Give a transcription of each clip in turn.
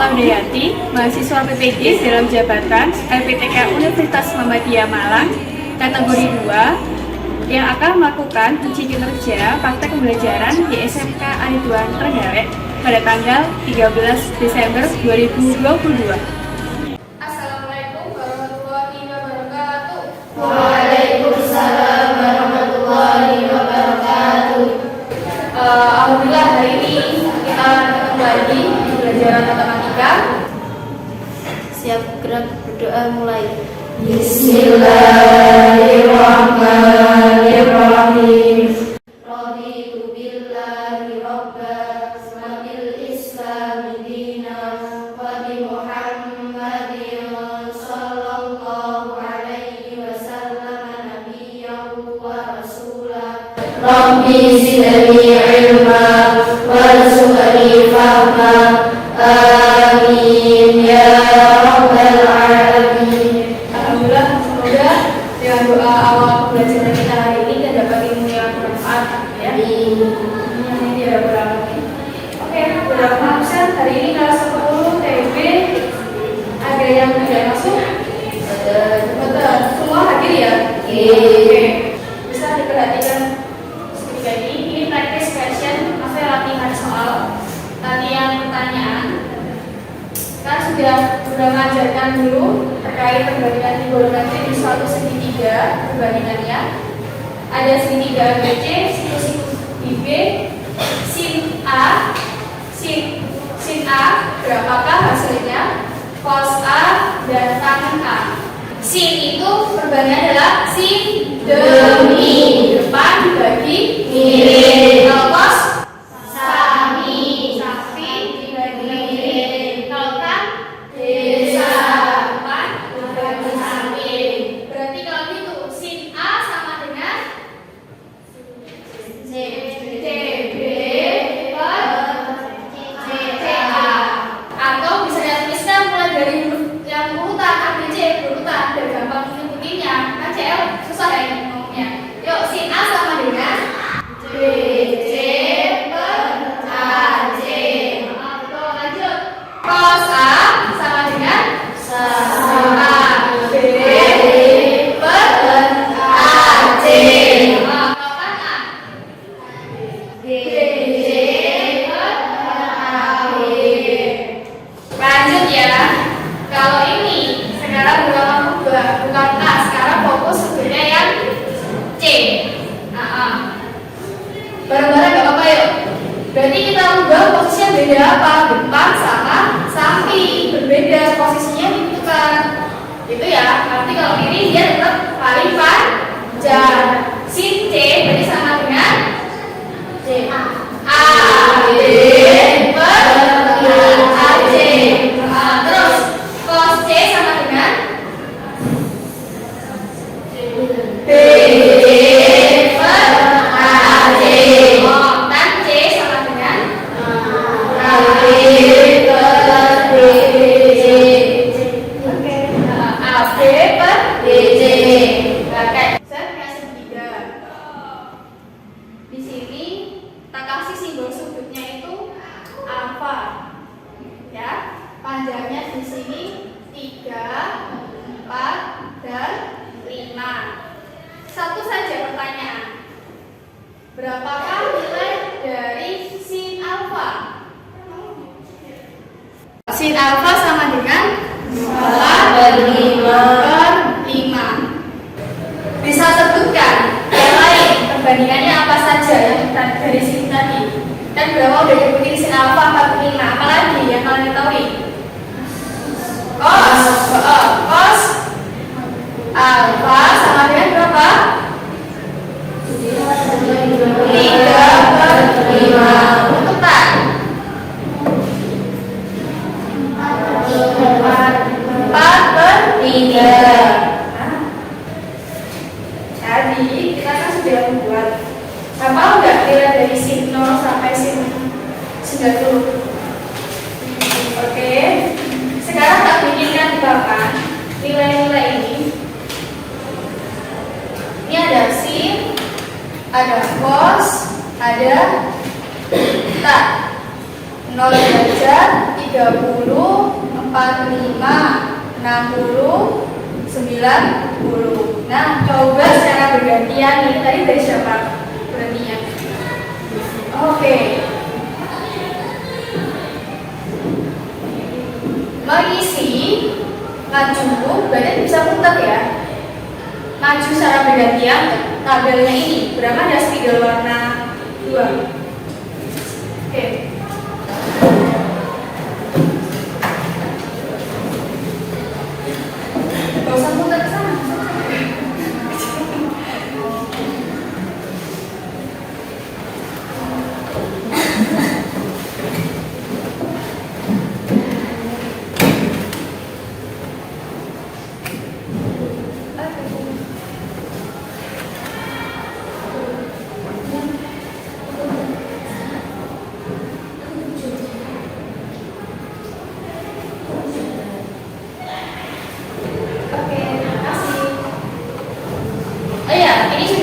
Wahdayanti, mahasiswa PPG dalam jabatan LPTK Universitas Muhammadiyah Malang, kategori 2, yang akan melakukan uji kinerja praktek pembelajaran di SMK Ariduan Trenggalek pada tanggal 13 Desember 2022. Assalamualaikum warahmatullahi wabarakatuh. Waalaikumsalam warahmatullahi wabarakatuh. Alhamdulillah hari ini kita kembali belajar matematika. Siap, gerak, berdoa, mulai. Bismillahirrahmanirrahim. Raditu billahi rabban wa bil islami dinan wa bi Muhammadin sallallahu alaihi wasallam nabiyyan wa rasulah. Rabbi zidni ilma warzuqni fahma. Amin ya rabbal alamin. Alhamdulillah, semoga dengan doa awal pembelajaran kita hari ini dan dapat ilmu yang bermanfaat ya. Amin ya rabbal alamin. Oke, beberapa absen hari ini kelas 10 TB. Ada yang tidak masuk? Betul. Semua hadir ya? Oke. Bisa diperhatikan seperti ini practice question, maksudnya latihan soal, latihan pertanyaan. Kita sudah mengajarkan dulu terkait perbandingan trigonometri di suatu segitiga perbandingannya. Ada segitiga ABC, sinus B, sin A, sin A berapakah hasilnya? Cos A dan tan A. Sin itu perbandingan adalah sin demi depan dibagi miring. Kalau cos sami dibagi miring. Kalau tan desa depan dibagi samping. Berarti kalau gitu sin A sama dengan CB per CA. Atau bisa dituliskan mulai dari huruf yang urutan ABC berurutan biar gampang ngikutinnya. Kan CL susah ya ngomongnya. Yuk, sin A sama dengan BC per AC. Betul, lanjut. Cos A sama dengan sama B per AC. Kalau tan A BC per AB. Lanjut ya. Kalau ini sekarang bukan A, sekarang fokus sebenarnya yang C. Bareng-bareng gak apa-apa yuk. Berarti kita ubah posisinya beda apa? Depan sama samping. Berbeda posisinya ditukar. Gitu ya. Nanti kalau ini dia tetap paling panjang. Sin C berarti sama dengan C. A B per AC. Terus cos C sama dengan BC per AC. Tan C sama dengan AB per BC. Oke. AB per BC. Pakai set kasih 3. Di sini kita kasih simbol sudutnya itu alfa. Ya, panjangnya di sini 3, 4, dan 5. Satu saja pertanyaan. Berapakah nilai dari sin alfa? Sin alfa sama dengan 4/5. Bisa sebutkan yang lain perbandingannya apa saja yang dari sini tadi? Dan berapa udah dibutuhin sin alfa 4/5? Apalagi yang kalian ketahui? Cos alfa sama dengan berapa? 3/5. Untuk tan 4/3. Jadi kita kan sudah membuat apa enggak nilai dari sin 0 sampai sin 90. Oke. Sekarang tak bikinkan di papan nilai-nilai ini. Ini ada sin, ada cos, ada tan. 0 derajat, 3 30, 45, 60, 90. Nah, coba secara bergantian nih. Tadi dari siapa berhentinya? Oke. Mengisi maju, badan bisa muter ya. Maju secara bergantian. Tabelnya ini berapa ada spidol warna 2. Oke. Gak usah muter ke sana.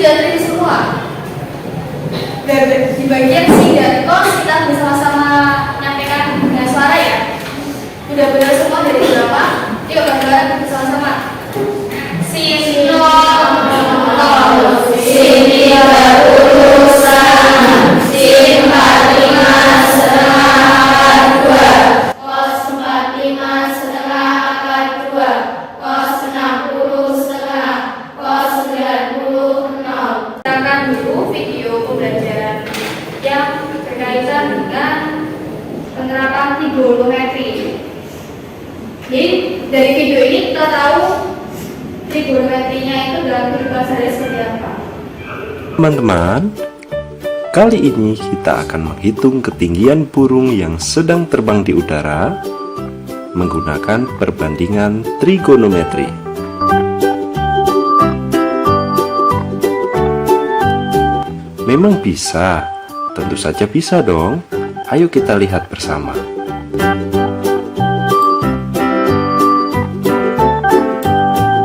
Dari semua di bagian si dan kos kita bersama-sama menyampaikan dengan suara ya. Udah benar semua dari berapa? Yuk gambaran bersama-sama. Sin nol sin 30 sin 45 setengah 2 Kos 45 setengah akar 2. Kos 60 setengah. Kos 90 Silakan dulu video pembelajaran yang berkaitan dengan penerapan trigonometri. Jadi dari video ini kita tahu trigonometrinya itu dalam kehidupan sehari seperti apa. Teman-teman, kali ini kita akan menghitung ketinggian burung yang sedang terbang di udara menggunakan perbandingan trigonometri. Memang bisa, tentu saja bisa dong. Ayo kita lihat bersama.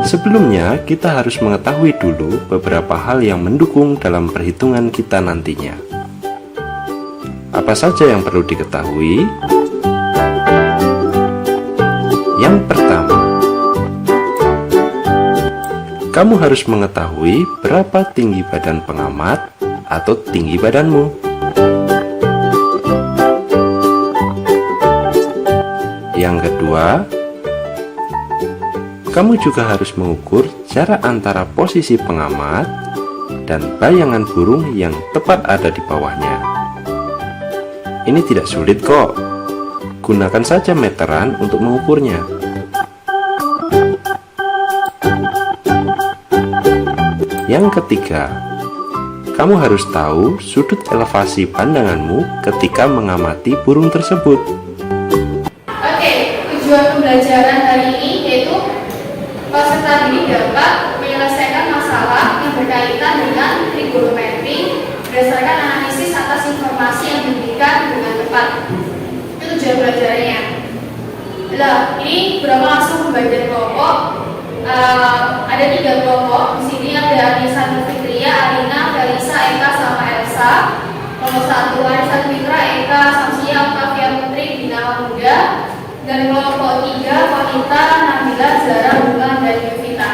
Sebelumnya, kita harus mengetahui dulu beberapa hal yang mendukung dalam perhitungan kita nantinya. Apa saja yang perlu diketahui? Yang pertama, kamu harus mengetahui berapa tinggi badan pengamat atau tinggi badanmu. Yang kedua, kamu juga harus mengukur jarak antara posisi pengamat dan bayangan burung yang tepat ada di bawahnya. Ini tidak sulit kok. Gunakan saja meteran untuk mengukurnya. Yang ketiga, kamu harus tahu sudut elevasi pandanganmu ketika mengamati burung tersebut. Oke, tujuan pembelajaran hari ini yaitu peserta didik dapat menyelesaikan masalah yang berkaitan dengan trigonometri berdasarkan analisis atas informasi yang diberikan dengan tepat. Itu tujuan belajarnya. Nah, ini berapa langsung pembagian kelompok. Ada 3 kelompok. Di sini ada Anissa Nufitria, Alina, Felisa, Eka, sama Elsa. Nomor 1 Anissa Nufitra, Eka, Samsia, Octavia Putri, Binawa Muda. Dan kelompok 3 Wanita, Nabila, Zara, Bulan, dan Yuvita.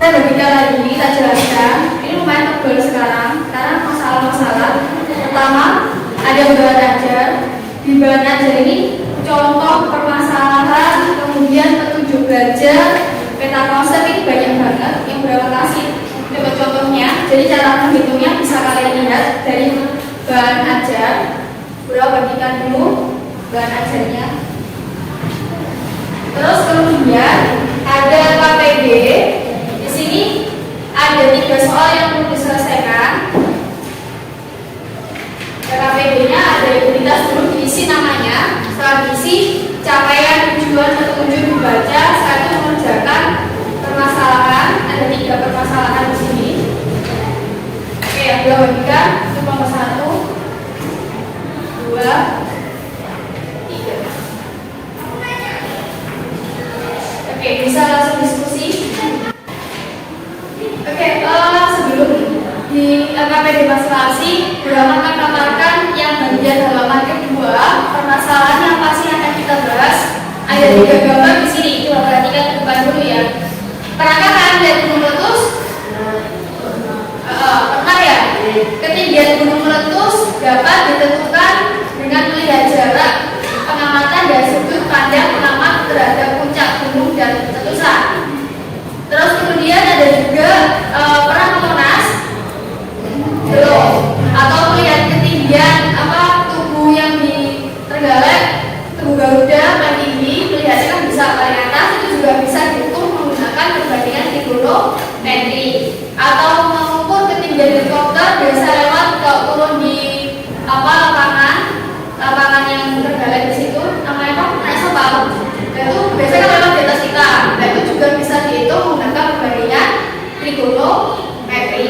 Kita berbicara lagi, kita jelaskan. Ini lumayan tebal sekarang karena masalah-masalah. Pertama, ada beban ajar. Di beban ajar ini contoh permasalahan, kemudian petunjuk belajar, peta konsep ini banyak banget yang beralokasi. Coba contohnya, jadi cara menghitungnya bisa kalian lihat dari bahan ajar. Bro, bagikan dulu bahan ajarnya. Terus kemudian ada KPD. Di sini ada 3 soal yang perlu diselesaikan. KPD-nya ada identitas dulu diisi namanya. Setelah diisi capaian tujuan petunjuk dibaca. Setelah itu mengerjakan permasalahan. Ada 3 permasalahan di sini. Oke, yang bagikan itu nomor 1. di masing-masing, Burama akan paparkan yang bagian halaman kedua. Permasalahan yang pasti akan kita bahas. Ada 3 gambar di sini, coba perhatikan ke depan dulu ya. Pernahkah kalian lihat gunung meletus? Pernah ya? Ketinggian gunung meletus dapat ditentukan dengan melihat jarak pengamatan dari sudut pandang pengamat terhadap puncak gunung dan letusan. Terus kemudian ada juga pernah ke Monas? Belum. Atau melihat ketinggian tubuh yang di Trenggalek, tubuh Garuda paling tinggi, melihatnya kan bisa paling atas, itu juga bisa diukur menggunakan perbandingan trigonometri. Atau mengukur ketinggian helikopter biasa lewat kalau turun di lapangan yang Trenggalek di situ, namanya apa? Naik kapal. Itu biasanya kan lewat di atas kita. Nah, itu juga bisa dihitung menggunakan perbandingan trigonometri.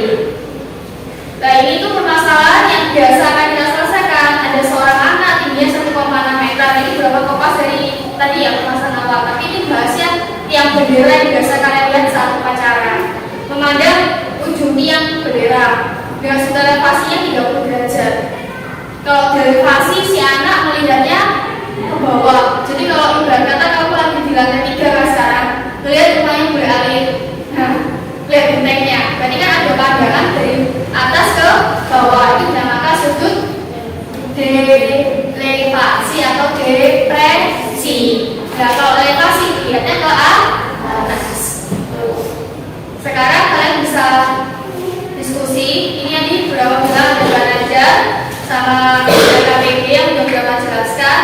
Nah, ini tuh permasalahan yang biasa akan kita selesaikan. Ada seorang anak tingginya 1,6 meter. Ini berapa kopas dari tadi ya permasalahan awal. Tapi ini bahasnya tiang bendera yang biasa kalian lihat saat upacara. Memandang ujung tiang bendera dengan sudut elevasinya 30 derajat. Kalau dari elevasi si anak melihatnya ke bawah. Jadi kalau ibarat kata kamu lagi di lantai 3 kan sekarang, melihat rumahnya boleh alih. Nah, lihat gentengnya. Berarti kan ada pandangan dari atas ke bawah. Itu dinamakan sudut elevasi atau depresi. Nah, kalau elevasi lihatnya ke atas. Sekarang kalian bisa diskusi. Ini nanti beberapa bilang dengan aja sama KPG yang sudah berapa jelaskan.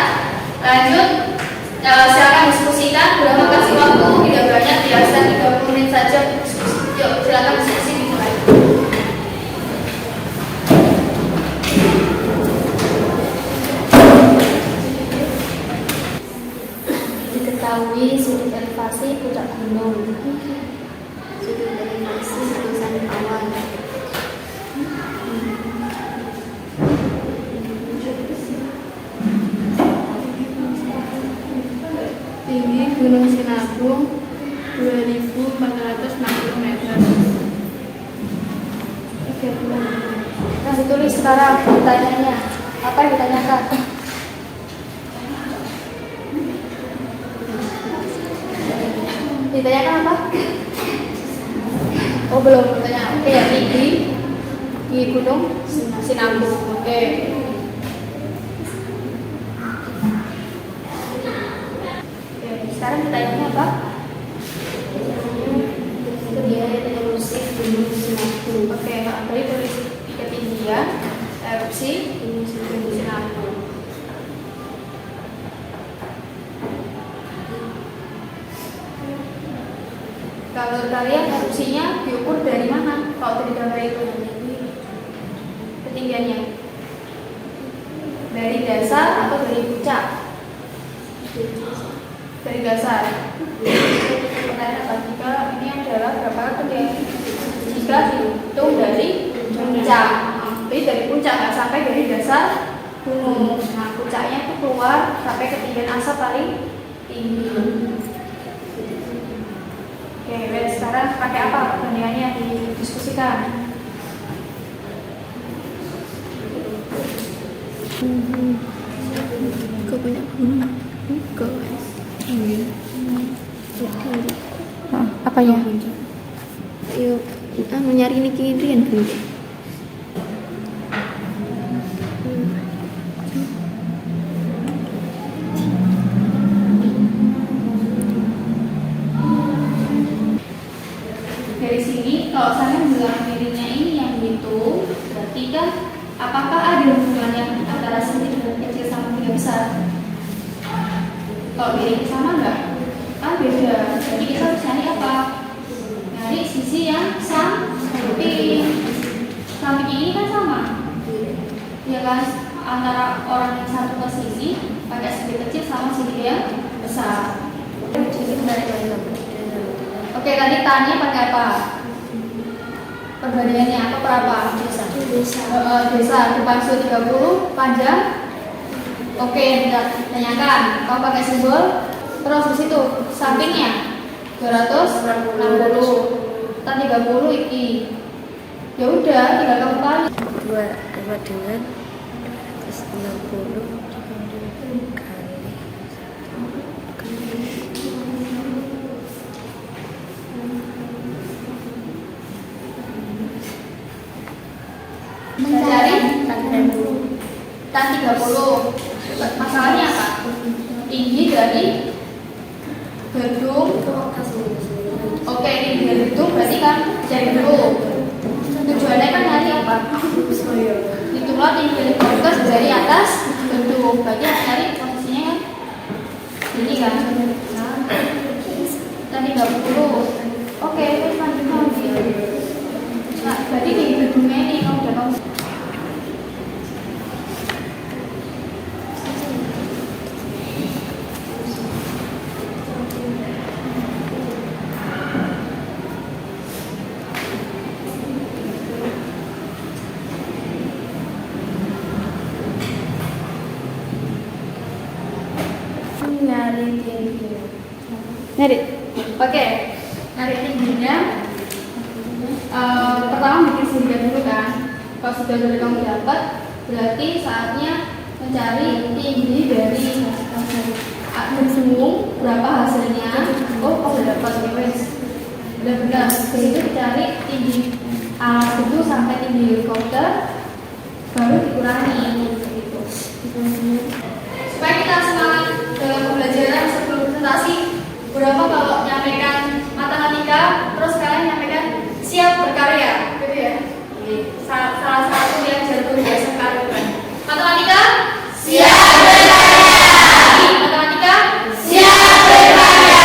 Lanjut, silakan diskusikan. Berapa kasih waktu? Tidak banyak, biasa 30 menit saja. Yuk, silakan diskusi dimulai. Diketahui sudut elevasi puncak gunung. Sudut elevasi tulisan awal. Tinggi Gunung Sinabung 2.460 meter. Nah, ditulis sekarang pertanyaannya. Apa yang ditanyakan? Ditanyakan apa? Oh, belum bertanya. Oke, ya, di Gunung Sinabung. Oke. Sekarang pertanyaannya apa? Ketinggian erupsi Gunung Sinabung. Oke, tadi tulis ketinggian erupsi Gunung Sinabung. Kalau kalian erupsinya diukur dari mana? Kalau dari gambar itu ketinggiannya dari dasar atau dari puncak? Dari dasar. Pertanyaan apa? Jika ini adalah berapa ketinggian? Jika dihitung dari puncak, jadi dari puncak nggak sampai dari dasar gunung. Nah, puncaknya itu keluar sampai ketinggian asap paling tinggi. Oke, baik. Sekarang pakai apa perbandingannya yang didiskusikan? Kau punya gunung? Kau Apanya? Yuk, nyari ini kirian kan? Dari sini, kalau saya bilang miringnya ini yang gitu, berarti kan apakah ada hubungannya antara segitiga kecil sama segitiga besar? Kalau miring sama enggak? Kan beda. Jadi kita harus cari apa? Nyari sisi yang samping. Samping ini kan sama, ya kan? Antara orang yang satu posisi pakai segitiga kecil sama segitiga yang besar. Oke, tadi tanya pakai apa? Perbandingannya apa berapa? Desa. Depan sudut 30, panjang. Oke, tanyakan. Kau pakai simbol. Terus di situ sampingnya 260. Tan 30 iki. Ya udah, tinggal kamu kali. 2 sama dengan 160 kali Mencari tan 30. Masalahnya apa? Tinggi dari gedung. Oke, tinggi dari gedung berarti kan cari dulu. Tujuannya kan nyari apa? Itulah tinggi dari fokus dari atas gedung. Berarti nyari posisinya kan ini kan. Tan 30. Oke, terus lanjutkan. Nah, berarti tinggi gedungnya ini kamu udah tahu. nyari tingginya. Nyari. Oke. Nyari tingginya. Pertama bikin sehingga dulu kan. Kalau sudah dari kamu dapat, berarti saatnya mencari tinggi dari gedung berapa hasilnya. Oh, kamu udah dapat guys. Udah benar. Dari itu dicari tinggi itu sampai tinggi helikopter, baru dikurangi gitu. Supaya kita semangat dalam pembelajaran sebelum presentasi. Berapa kalau nyampaikan matematika, terus kalian nyampaikan siap berkarya, gitu ya. Salah satu yang jatuh biasa kalian. Matematika siap berkarya. Matematika siap berkarya.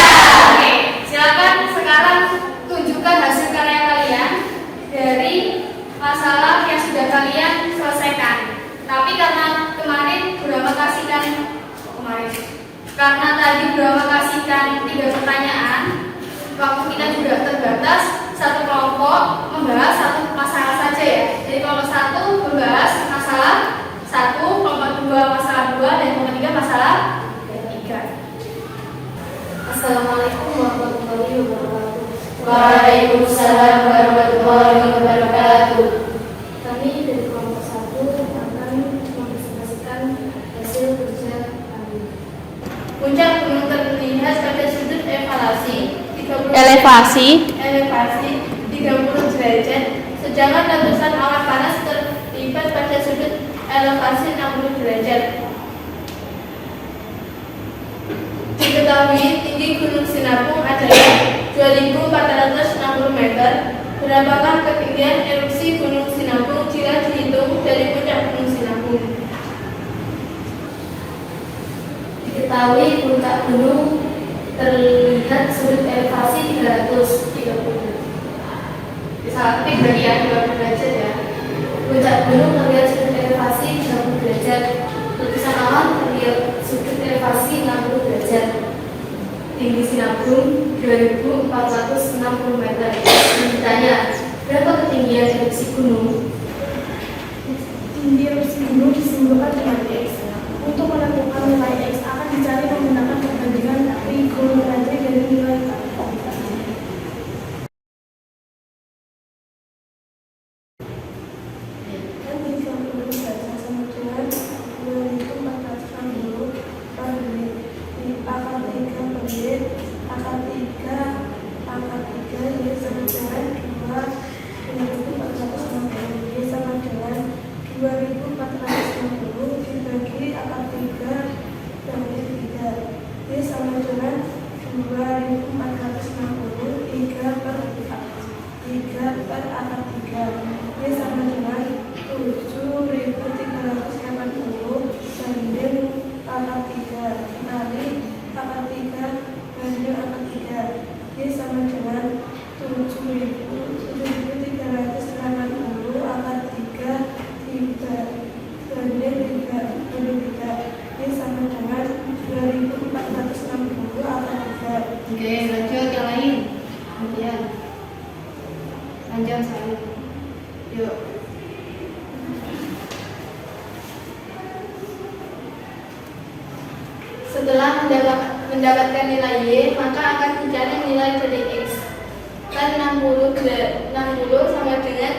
Oke, silakan sekarang tunjukkan hasil karya kalian dari masalah yang sudah kalian selesaikan. Tapi karena kemarin Burama kasihkan karena tadi Burama kasihkan 3 pertanyaan, waktu kita juga terbatas. Satu kelompok membahas satu masalah saja ya. Jadi kelompok 1 membahas masalah 1, kelompok 2 masalah 2, dan kelompok 3 masalah 3. Assalamualaikum warahmatullahi wabarakatuh. Waalaikumsalam warahmatullahi wabarakatuh. Kami dari kelompok 1 akan mempresentasikan hasil kerja kami. Puncak gunung terlihat pada sudut elevasi 30 derajat, sedangkan letusan awan panas terlibat pada sudut elevasi 60 derajat. Diketahui tinggi Gunung Sinabung adalah 2.460 meter. Berapakah ketinggian erupsi Gunung Sinabung jika dihitung dari puncak Gunung Sinabung? Diketahui puncak gunung terlihat sudut elevasi 330. Bisa ketik berarti ya 20 derajat ya. Puncak gunung terlihat sudut elevasi 30 derajat. Letusan awan terlihat sudut elevasi 60 derajat. Tinggi Sinabung 2.460 meter. Ditanya, berapa ketinggian erupsi gunung? Tinggi erupsi gunung disimpulkan dengan X. Untuk menentukan nilai X akan dicari menggunakan perbandingan trigonometri dari nilai K. Dan 30 derajat sama dengan 2.460 per D. Akar 3 per D, akar 3 Y sama dengan 2.460 Y sama dengan 2.460 dibagi akar 3 bagi 3. Y sama dengan 2.460 3 per akar 3. Y sama dengan 7.380 banding akar 3. Dikali akar 3 banding akar 3. Y sama dengan 7.380 akar 3 banding 3. Y sama dengan 2.460 akar 3. Oke, lanjut yang lain. Kemudian panjang sekali. Yuk. Setelah mendapatkan nilai Y, maka akan mencari nilai dari X. Kan 60 sama dengan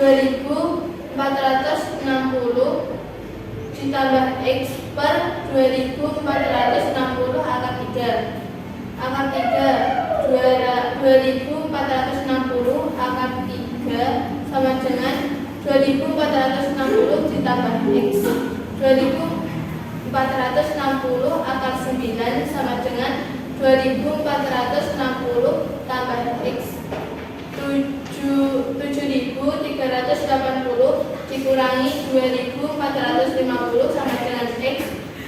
2460 ditambah X per 2460 akar 3. Akar 3 2460 akar 3 sama dengan 2460 ditambah X. 2460 akar 9 sama dengan 2460 tambah X. 7.380 dikurangi 2.450 sama dengan X.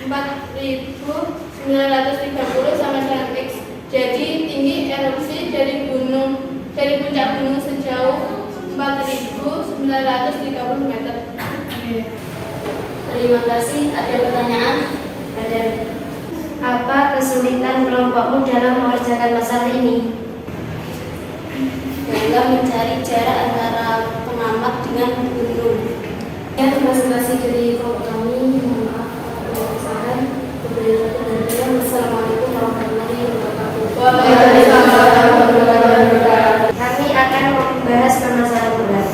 4.930 sama dengan X. Jadi tinggi erupsi dari puncak gunung sejauh 4.930 meter. Terima kasih. Ada pertanyaan? Ada. Apa kesulitan kelompokmu dalam mengerjakan masalah ini? Dalam mencari jarak antara pengamat dengan gunung. Ya, masing-masing dari kelompok kami, mohon maaf apabila ada kesalahan. Wassalamualaikum warahmatullahi wabarakatuh. Kami akan membahas permasalahan berat.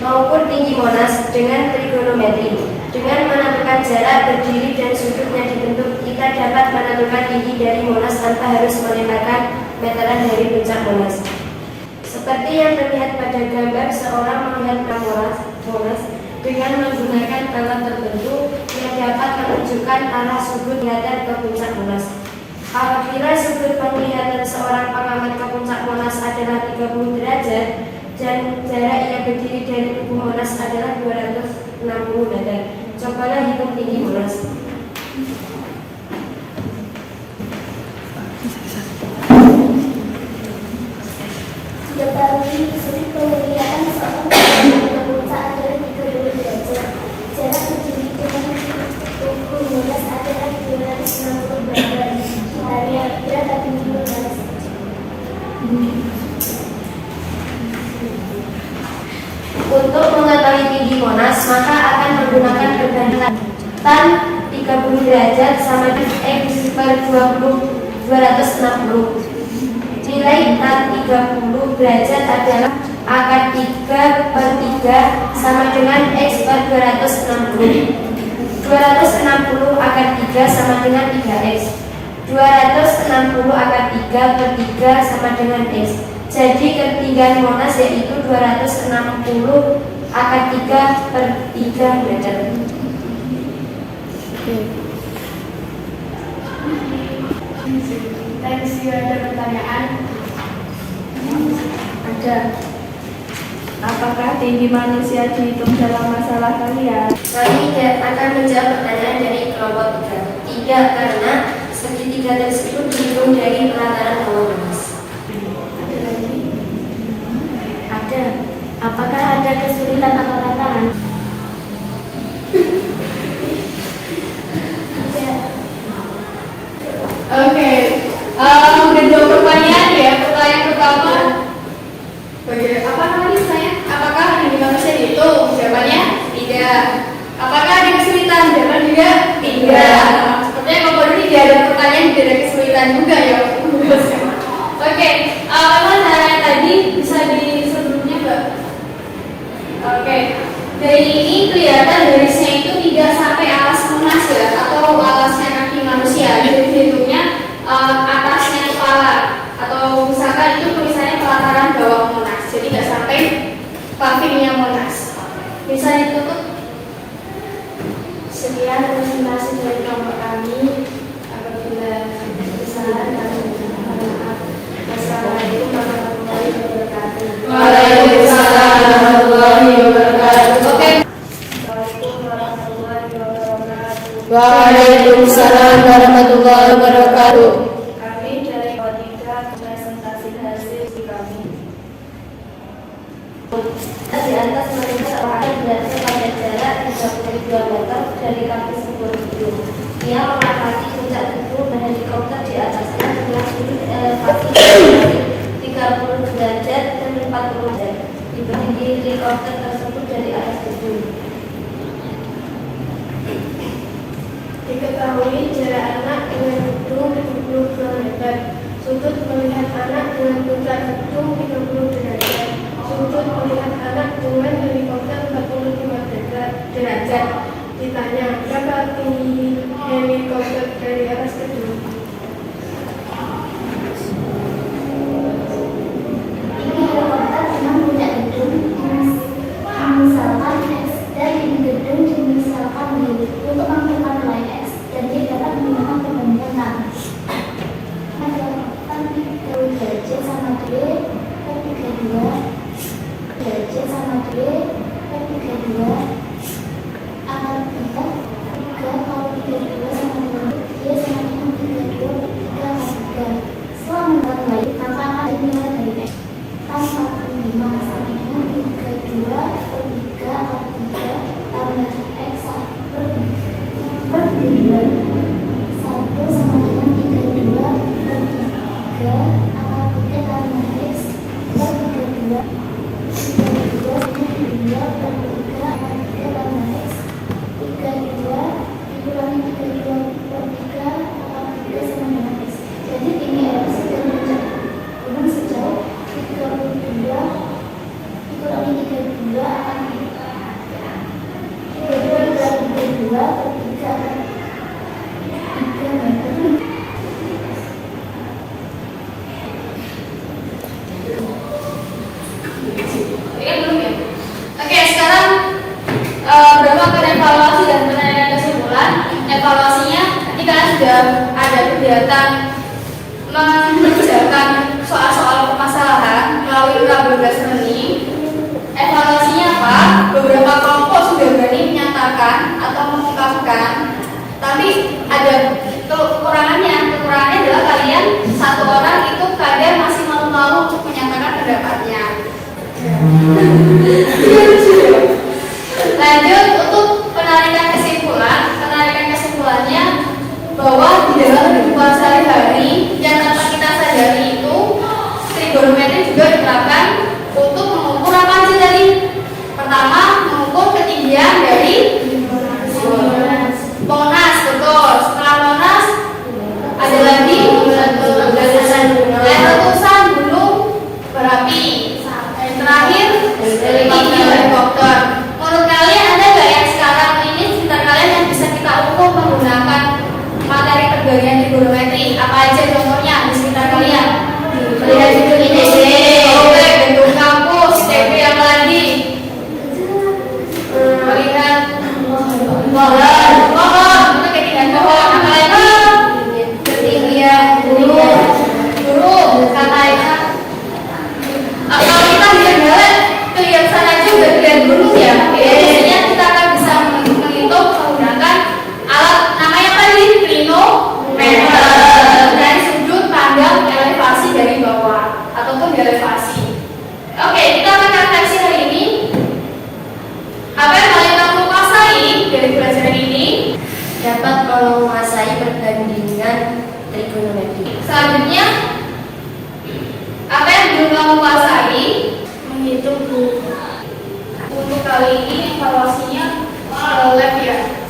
Mengukur tinggi Monas dengan trigonometri. Dengan menentukan jarak berdiri dan sudutnya dibentuk, kita dapat menentukan tinggi dari Monas tanpa harus melemparkan meteran dari puncak Monas. Seperti yang terlihat pada gambar, seorang melihat Monas dengan menggunakan alat tertentu yang dapat menunjukkan arah sudut penglihatan ke puncak Monas. Apabila sudut penglihatan seorang pengamat ke puncak Monas adalah 30 derajat dan jarak yang berdiri dari tubuh Monas adalah 260 meter, cobalah hitung tinggi Monas. Diketahui sudut penglihatan seorang pengamat ke puncak adalah 30 derajat. Jarak berdiri dengan tubuh Monas adalah 260 meter. Hanya berapa tinggi Monas? Untuk mengetahui tinggi Monas, maka akan menggunakan perbandingan tan 30 derajat sama dengan X per 260. Nilai tan 30 derajat adalah akar 3 per 3 sama dengan X per 260. 260 akar 3 sama dengan 3X. 260 akar 3 per 3 sama dengan X. Jadi ketinggian Monas yaitu 260 akar 3 per 3 meter. Tensi, ada pertanyaan? Ada. Apakah tinggi manusia dihitung dalam masalah kalian? Kami akan menjawab pertanyaan dari kelompok 3. Tidak, karena segitiga tersebut dihitung dari pelataran bawah Monas. Ada lagi? Ada. Apakah ada kesulitan atau tantangan? Oke. Ada dua pertanyaan ya. Pertanyaan pertama, apa namanya saya? Apakah tinggi manusia dihitung? Jawabannya tidak. Apakah ada kesulitan? Jawaban juga tidak. Sepertinya kalau ini tidak ada pertanyaan, tidak ada kesulitan juga ya. Oke. Memang tadi bisa di sebelumnya nggak? Oke. Dari ini kelihatan garisnya itu tidak sampai alas Monas ya, atau alasnya kaki manusia. Jadi hitungnya atasnya kepala, atau misalkan itu tulisannya pelataran bawah Monas. Jadi nggak sampai pavingnya Monas. Bisa ditutup. Sekian presentasi dari kelompok kami. Apabila kesalahan kami mohon maaf. Wassalamualaikum warahmatullahi wabarakatuh. Waalaikumsalam warahmatullahi wabarakatuh. Oke. Waalaikumsalam warahmatullahi wabarakatuh. Kami dari kelompok 3 presentasi hasil kami. Di atas melihat orang berada pada jarak 32 meter dari kaki sebuah gedung. Ia mengamati puncak gedung dan helikopter di atasnya dengan sudut elevasi dari 30 derajat dan 40 derajat. Dibanding helikopter tersebut dari atas gedung. Diketahui jarak anak dengan gedung 72 meter. Sudut melihat anak dengan puncak gedung 30 derajat. Sudut melihat anak dengan helikopter melakukan evaluasi dan penilaian kesimpulan. Evaluasinya ketika sudah ada kegiatan mengerjakan soal-soal permasalahan melalui Prabodas learning. Evaluasinya apa? Beberapa kelompok sudah berani menyatakan atau mengungkapkan, tapi ada kekurangannya. Kekurangannya adalah kalian satu orang itu kadang masih malu-malu untuk menyatakan pendapatnya. Lanjut untuk penarikan kesimpulan. Penarikan kesimpulannya bahwa di dalam kehidupan sehari-hari yang tanpa kita sadari itu trigonometri juga diterapkan untuk mengukur apa aja tadi. Pertama, mengukur ketinggian dari Monas, betul. Setelah Monas ada lagi letusan gunung berapi. Yang terakhir tinggi helikopter. Menurut kalian ada nggak yang sekarang ini sekitar kalian yang bisa kita ukur menggunakan materi pergalian trigonometri? Apa aja contohnya di sekitar kalian? Melihat itu ini. Oke, gedung kampus, TP yang lagi. Melihat pohon, itu ketinggian pohon. Apa lagi? Ketinggian gunung, katanya. Kalau kita jalan kelihatan aja udah kelihatan gunung ya. Biasanya kita akan bisa menghitung menggunakan alat namanya apa tadi? Klinometer. Dari sudut pandang elevasi dari bawah ataupun elevasi. Oke, kita akan refleksi hari ini. Apa yang kalian kamu kuasai dari pelajaran ini? Dapat menguasai perbandingan trigonometri. Selanjutnya, apa yang belum kamu kuasai? Menghitung Untuk kali ini evaluasinya lab ya.